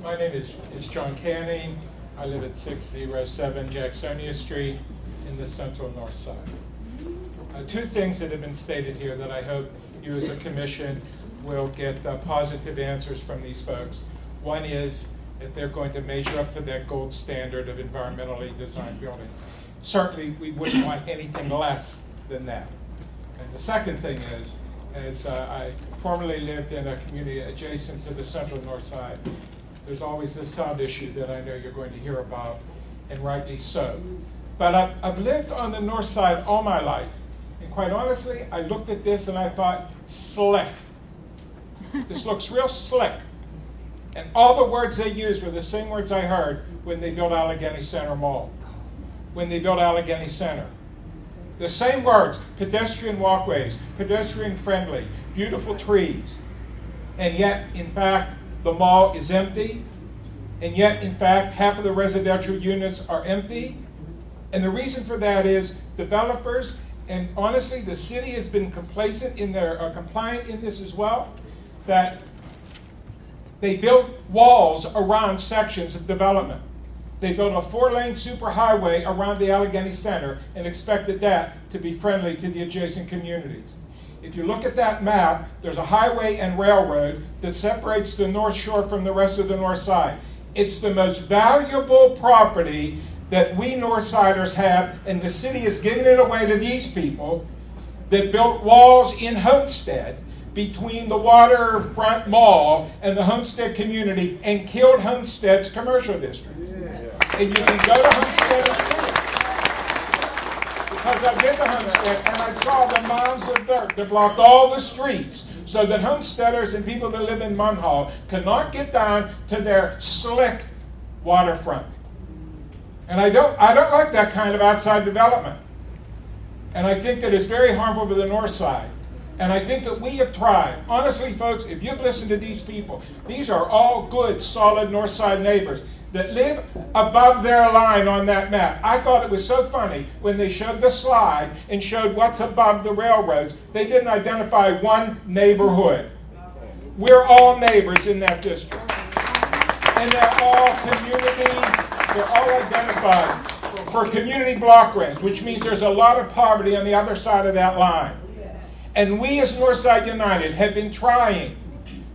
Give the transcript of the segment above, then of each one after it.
My name is John Canning. I live at 607 Jacksonia Street in the central north side. Two things that have been stated here that I hope you as a commission will get positive answers from these folks. One is if they're going to measure up to that gold standard of environmentally designed buildings. Certainly we wouldn't want anything less than that. And the second thing is, as I formerly lived in a community adjacent to the central north side, there's always this sound issue that I know you're going to hear about, and rightly so. But I've lived on the north side all my life. And quite honestly, I looked at this and I thought, slick. This looks real slick. And all the words they used were the same words I heard when they built Allegheny Center Mall, when they built Allegheny Center. The same words: pedestrian walkways, pedestrian friendly, beautiful trees. And yet, in fact, the mall is empty. And yet, in fact, half of the residential units are empty. And the reason for that is developers, and honestly, the city has been complacent in their, compliant in this as well, that they built walls around sections of development. They built a 4-lane superhighway around the Allegheny Center and expected that to be friendly to the adjacent communities. If you look at that map, there's a highway and railroad that separates the North Shore from the rest of the North Side. It's the most valuable property that we Northsiders have, and the city is giving it away to these people that built walls in Homestead between the Waterfront Mall and the Homestead community and killed Homestead's commercial district. Yeah. And you can go to Homestead and see it. Because I've been to Homestead and I saw the mounds of dirt that blocked all the streets so that homesteaders and people that live in Munhall could not get down to their slick waterfront. And I don't like that kind of outside development. And I think that it's very harmful to the north side. And I think that we have tried. Honestly, folks, if you've listened to these people, these are all good, solid north side neighbors that live above their line on that map. I thought it was so funny when they showed the slide and showed what's above the railroads. They didn't identify one neighborhood. We're all neighbors in that district. And they're all community. They're all identified for community block grants, which means there's a lot of poverty on the other side of that line. And we as Northside United have been trying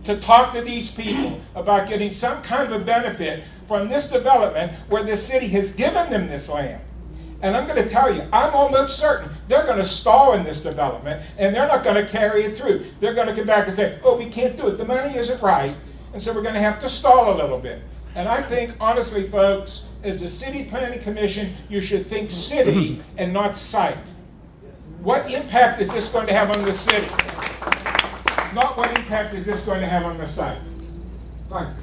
to talk to these people about getting some kind of a benefit from this development where the city has given them this land. And I'm going to tell you, I'm almost certain they're going to stall in this development and they're not going to carry it through. They're going to come back and say, oh, we can't do it. The money isn't right. And so we're going to have to stall a little bit. And I think, honestly, folks, as a city planning commission, you should think city and not site. What impact is this going to have on the city? Not what impact is this going to have on the site. Fine.